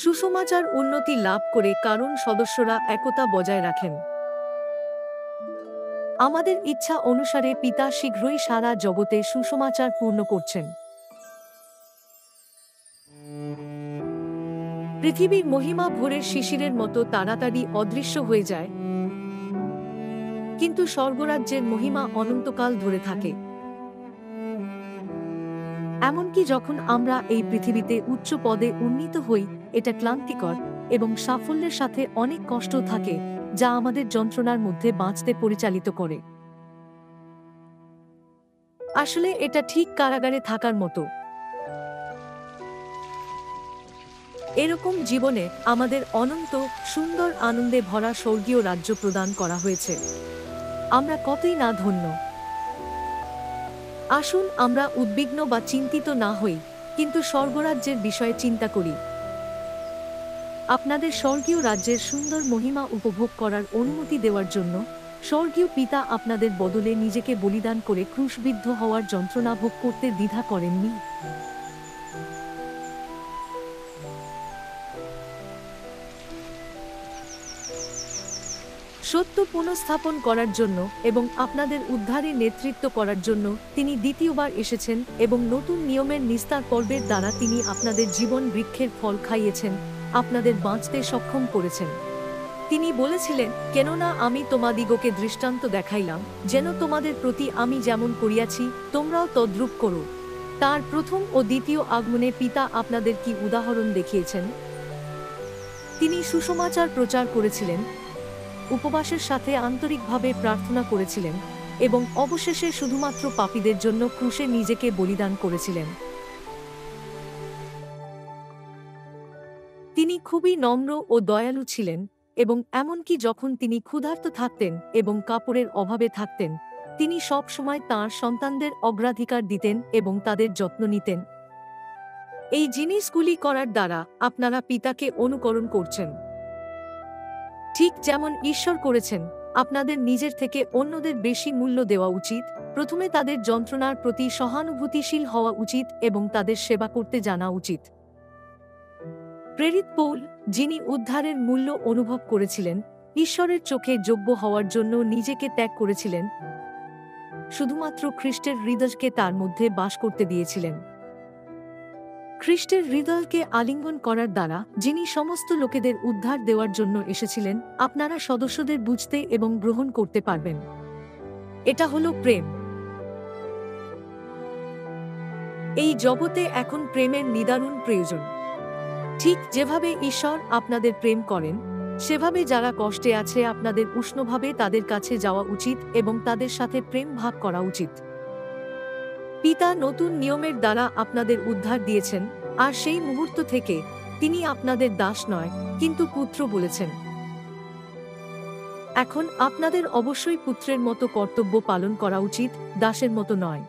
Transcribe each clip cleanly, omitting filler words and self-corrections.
সুসমাচার উন্নতি লাভ করে কারণ সদস্যরা একতা বজায় রাখেন। আমাদের ইচ্ছা অনুসারে পিতা শীঘ্রই সারা জগতে সুসমাচার পূর্ণ করছেন। পৃথিবীর মহিমা ভোরের শিশিরের মতো তাড়াতাড়ি অদৃশ্য হয়ে যায়, কিন্তু স্বর্গরাজ্যের মহিমা অনন্তকাল ধরে থাকে। এমনকি যখন আমরা এই পৃথিবীতে উচ্চ পদে উন্নীত হই, এটা ক্লান্তিকর এবং সাফল্যের সাথে অনেক কষ্ট থাকে, যা আমাদের যন্ত্রণার মধ্যে বাঁচতে পরিচালিত করে। আসলে এটা ঠিক কারাগারে থাকার মতো। এরকম জীবনে আমাদের অনন্ত সুন্দর আনন্দে ভরা স্বর্গীয় রাজ্য প্রদান করা হয়েছে। আমরা কতই না ধন্য। আসুন আমরা উদ্বিগ্ন বা চিন্তিত না হই, কিন্তু স্বর্গরাজ্যের বিষয়ে চিন্তা করি। আপনাদের স্বর্গীয় রাজ্যের সুন্দর মহিমা উপভোগ করার অনুমতি দেওয়ার জন্য স্বর্গীয় পিতা আপনাদের বদলে নিজেকে বলিদান করে ক্রুশবিদ্ধ হওয়ার যন্ত্রণা ভোগ করতে দ্বিধা করেননি। সত্য পুনঃস্থাপন করার জন্য এবং আপনাদের উদ্ধারে নেতৃত্ব করার জন্য তিনি দ্বিতীয়বার এসেছেন এবং নতুন নিয়মের নিস্তার পর্বের দ্বারা তিনি আপনাদের জীবন বৃক্ষের ফল খাইয়েছেন, আপনাদের বাঁচতে সক্ষম করেছেন। তিনি বলেছিলেন, কেননা আমি তোমাদিগকে দৃষ্টান্ত দেখাইলাম, যেন তোমাদের প্রতি আমি যেমন করিয়াছি তোমরাও তদ্রূপ করো। তার প্রথম ও দ্বিতীয় আগমনে পিতা আপনাদের কি উদাহরণ দেখিয়েছেন? তিনি সুসমাচার প্রচার করেছিলেন, উপবাসের সাথে আন্তরিকভাবে প্রার্থনা করেছিলেন এবং অবশেষে শুধুমাত্র পাপীদের জন্য ক্রুশে নিজেকে বলিদান করেছিলেন। তিনি খুবই নম্র ও দয়ালু ছিলেন এবং এমনকি যখন তিনি ক্ষুধার্ত থাকতেন এবং কাপড়ের অভাবে থাকতেন, তিনি সব সময় তাঁর সন্তানদের অগ্রাধিকার দিতেন এবং তাদের যত্ন নিতেন। এই জিনিসগুলি করার দ্বারা আপনারা পিতাকে অনুকরণ করছেন। ঠিক যেমন ঈশ্বর করেছেন, আপনাদের নিজের থেকে অন্যদের বেশি মূল্য দেওয়া উচিত, প্রথমে তাদের যন্ত্রণার প্রতি সহানুভূতিশীল হওয়া উচিত এবং তাদের সেবা করতে জানা উচিত। প্রেরিত পৌল, যিনি উদ্ধারের মূল্য অনুভব করেছিলেন, ঈশ্বরের চোখে যোগ্য হওয়ার জন্য নিজেকে ত্যাগ করেছিলেন, শুধুমাত্র খ্রিস্টের হৃদয়কে তার মধ্যে বাস করতে দিয়েছিলেন। খ্রিস্টের হৃদয়কে আলিঙ্গন করার দ্বারা, যিনি সমস্ত লোকেদের উদ্ধার দেওয়ার জন্য এসেছিলেন, আপনারা সদস্যদের বুঝতে এবং গ্রহণ করতে পারবেন। এটা হলো প্রেম। এই জগতে এখন প্রেমের নিদারুণ প্রয়োজন। ঠিক যেভাবে ঈশ্বর আপনাদের প্রেম করেন, সেভাবে যারা কষ্টে আছে আপনাদের উষ্ণভাবে তাদের কাছে যাওয়া উচিত এবং তাদের সাথে প্রেম ভাগ করা উচিত। পিতা নতুন নিয়মের দ্বারা আপনাদের উদ্ধার দিয়েছেন, আর সেই মুহূর্ত থেকে তিনি আপনাদের দাস নয়, কিন্তু পুত্র বলেছেন। এখন আপনাদের অবশ্যই পুত্রের মতো কর্তব্য পালন করা উচিত, দাসের মতো নয়।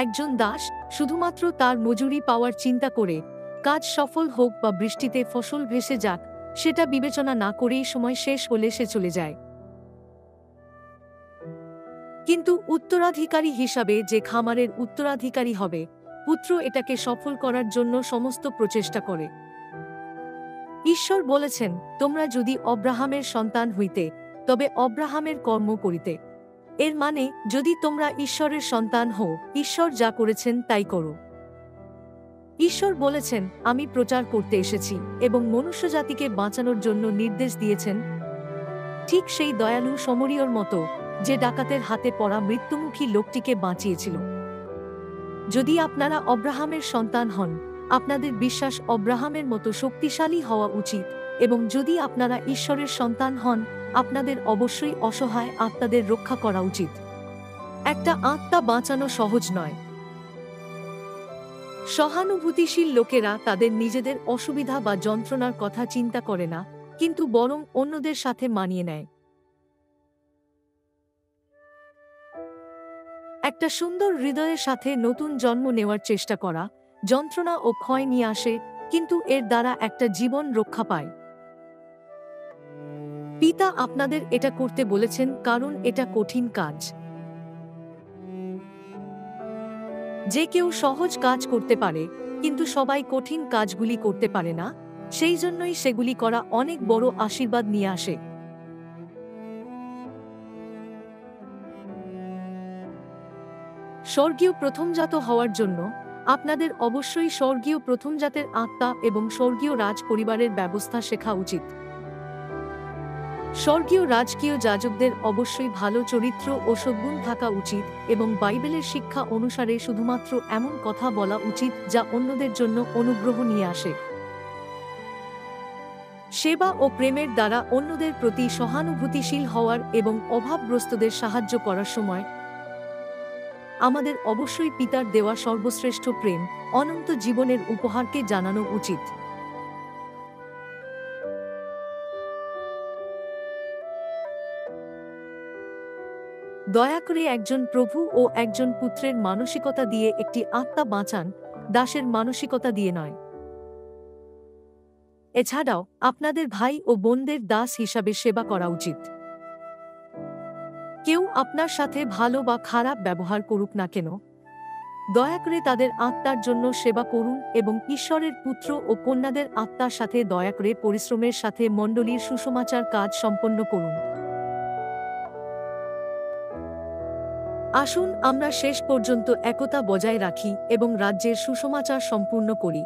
একজন দাস শুধুমাত্র তার মজুরি পাওয়ার চিন্তা করে, কাজ সফল হোক বা বৃষ্টিতে ফসল ভেসে যাক, সেটা বিবেচনা না করেই সময় শেষ হলে সে চলে যায়। কিন্তু উত্তরাধিকারী হিসাবে যে খামারের উত্তরাধিকারী হবে, পুত্র এটাকে সফল করার জন্য সমস্ত প্রচেষ্টা করে। ঈশ্বর বলেছেন, তোমরা যদি অব্রাহামের সন্তান হইতে, তবে অব্রাহামের কর্ম করিতে। এর মানে, যদি তোমরা ঈশ্বরের সন্তান হও, ঈশ্বর যা করেছেন তাই করো। ঈশ্বর বলেছেন, আমি প্রচার করতে এসেছি এবং মনুষ্যজাতিকে বাঁচানোর জন্য নির্দেশ দিয়েছেন, ঠিক সেই দয়ালু সমরীয়র মতো, যে ডাকাতের হাতে পড়া মৃত্যুমুখী লোকটিকে বাঁচিয়েছিল। যদি আপনারা অব্রাহামের সন্তান হন, আপনাদের বিশ্বাস অব্রাহামের মতো শক্তিশালী হওয়া উচিত, এবং যদি আপনারা ঈশ্বরের সন্তান হন, আপনাদের অবশ্যই অসহায় আত্মাদের রক্ষা করা উচিত। একটা আত্মা বাঁচানো সহজ নয়। সহানুভূতিশীল লোকেরা তাদের নিজেদের অসুবিধা বা যন্ত্রণার কথা চিন্তা করে না, কিন্তু বরং অন্যদের সাথে মানিয়ে নেয়। একটা সুন্দর হৃদয়ের সাথে নতুন জন্ম নেওয়ার চেষ্টা করা যন্ত্রণা ও ক্ষয় নিয়ে আসে, কিন্তু এর দ্বারা একটা জীবন রক্ষা পায়। পিতা আপনাদের এটা করতে বলেছেন কারণ এটা কঠিন কাজ। যে কেউ সহজ কাজ করতে পারে, কিন্তু সবাই কঠিন কাজগুলি করতে পারে না, সেই জন্যই সেগুলি করা অনেক বড় আশীর্বাদ নিয়ে আসে। স্বর্গীয় প্রথমজাত হওয়ার জন্য আপনাদের অবশ্যই স্বর্গীয় প্রথমজাতের আত্মা এবং স্বর্গীয় রাজ পরিবারের ব্যবস্থা শেখা উচিত। স্বর্গীয় রাজকীয় যাজকদের অবশ্যই ভালো চরিত্র ও সদ্গুণ থাকা উচিত এবং বাইবেলের শিক্ষা অনুসারে শুধুমাত্র এমন কথা বলা উচিত যা অন্যদের জন্য অনুগ্রহ নিয়ে আসে। সেবা ও প্রেমের দ্বারা অন্যদের প্রতি সহানুভূতিশীল হওয়ার এবং অভাবগ্রস্তদের সাহায্য করার সময় আমাদের অবশ্যই পিতার দেওয়া সর্বশ্রেষ্ঠ প্রেম, অনন্ত জীবনের উপহারকে জানানো উচিত। দয়া করে একজন প্রভু ও একজন পুত্রের মানসিকতা দিয়ে একটি আত্মা বাঁচান, দাসের মানসিকতা দিয়ে নয়। এছাড়াও আপনাদের ভাই ও বোনদের দাস হিসাবে সেবা করা উচিত। কেউ আপনার সাথে ভালো বা খারাপ ব্যবহার করুক না কেন, দয়া করে তাদের আত্মার জন্য সেবা করুন এবং ঈশ্বরের পুত্র ও কন্যাদের আত্মার সাথে দয়া করে পরিশ্রমের সাথে মণ্ডলীর সুসমাচার কাজ সম্পন্ন করুন। আসুন আমরা শেষ পর্যন্ত একতা বজায় রাখি এবং রাজ্যের সুসমাচার সম্পূর্ণ করি।